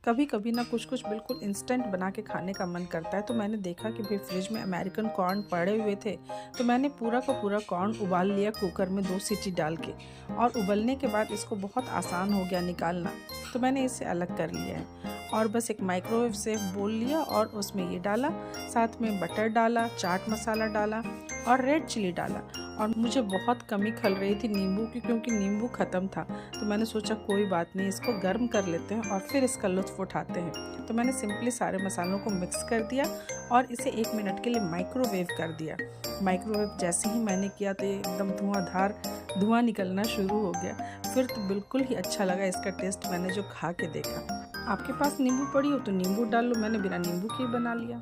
कभी कभी ना कुछ कुछ बिल्कुल इंस्टेंट बना के खाने का मन करता है। तो मैंने देखा कि भाई फ्रिज में अमेरिकन कॉर्न पड़े हुए थे, तो मैंने पूरा का पूरा कॉर्न उबाल लिया कुकर में 2 सीटी डाल के। और उबलने के बाद इसको बहुत आसान हो गया निकालना, तो मैंने इसे अलग कर लिया है। और बस एक माइक्रोवेव सेफ बोल लिया और उसमें ये डाला, साथ में बटर डाला, चाट मसाला डाला और रेड चिली डाला। और मुझे बहुत कमी खल रही थी नींबू की, क्योंकि नींबू ख़त्म था। तो मैंने सोचा कोई बात नहीं, इसको गर्म कर लेते हैं और फिर इसका लुत्फ़ उठाते हैं। तो मैंने सिंपली सारे मसालों को मिक्स कर दिया और इसे 1 मिनट के लिए माइक्रोवेव कर दिया। माइक्रोवेव जैसे ही मैंने किया तो ये एकदम धुआंधार धुआं निकलना शुरू हो गया। फिर तो बिल्कुल ही अच्छा लगा इसका टेस्ट, मैंने जो खा के देखा। आपके पास नींबू पड़ी हो तो नींबू डाल लो, मैंने बिना नींबू के ही बना लिया।